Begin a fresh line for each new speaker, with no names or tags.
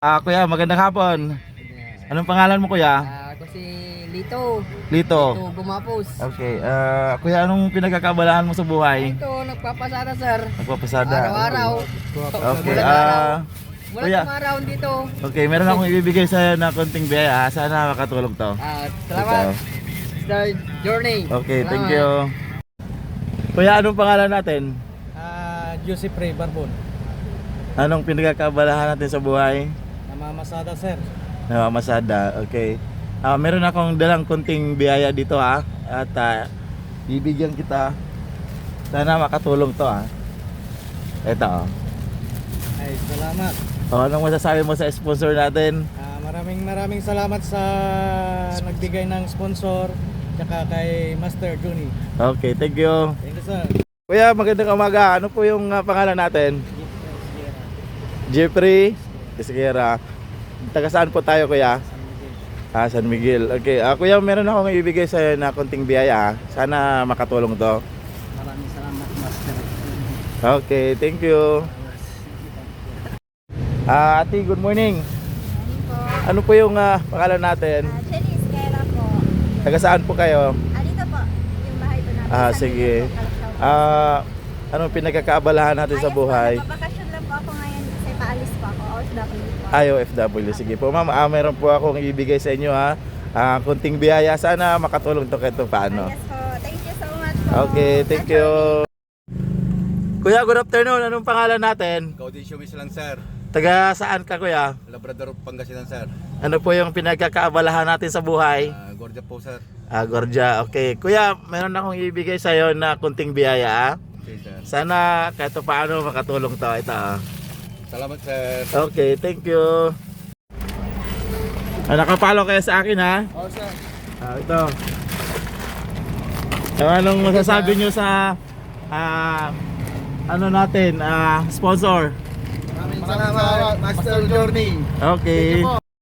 Kuya, magandang hapon. Anong pangalan mo, kuya?
Ako si Lito.
Lito.
Lito Gumapos.
Okay. Kuya, anong pinagkakabalahan mo sa buhay?
Ito, nagpapasada sir.
Nagpapasada.
Araw-araw.
Okay.
Wala
Kuya.
araw dito.
Okay, meron akong ibibigay sa'yo na konting biyaya. Sana makatulog to.
Salamat. Star Journey.
Okay, thank
Salamat.
you. Kuya, anong pangalan natin?
Joseph Ray Barbon.
Anong pinagkakabalahan natin sa buhay?
Namamasada sir.
Namamasada. Okay. Meron akong dalang konting biyaya dito ha. At bibigyan kita. Sana makatulong to ha. Ito.
Ay, salamat.
Anong masasabi mo sa sponsor natin?
Maraming salamat sa nagbigay ng sponsor tsaka kay Master Johnny.
Okay, thank you.
Thank you sir.
Kuya, magandang umaga. Ano po yung pangalan natin? Jeffrey Esguera. Taga saan po tayo, kuya? San Miguel. Okay. Kuya, meron akong ibigay sa'yo na konting biyaya. Sana makatulong to.
Maraming salamat Master.
Okay, thank you. Ate, good morning. Ano po yung pangalan natin?
Jenny Esquera po.
Taga saan po kayo?
Dito po, yung bahay po namin.
Sige. Anong pinagkakaabalahan natin sa buhay?
Papakasyon lang po ako ngayon kasi paalis po ako. OFW po.
OFW. Sige po ma'am, meron po akong ibigay sa inyo ha. Konting biyaya. Sana makatulong to kahit paano.
Yes po. Thank you so much po.
Okay, thank you. Kuya, good afternoon. Anong pangalan natin?
Gaudensio Miss lang sir,
Taga saan ka, kuya?
Labrador Pangasinan sir.
Ano po yung pinagkakaabalahan natin sa buhay?
Gordia po sir.
Gorja. Okay. Kuya, meron akong ibigay sa iyo na konting biyaya ha.
Okay sir.
Sana kahit paano makatulong to. Ito ha.
Salamat sir.
Okay, thank you. Nakapalo kayo sa akin ha.
Oh sir.
Ito. Anong masasabi nyo sa ano natin, sponsor?
Maraming salamat Master Journey.
Okay.
Thank you po.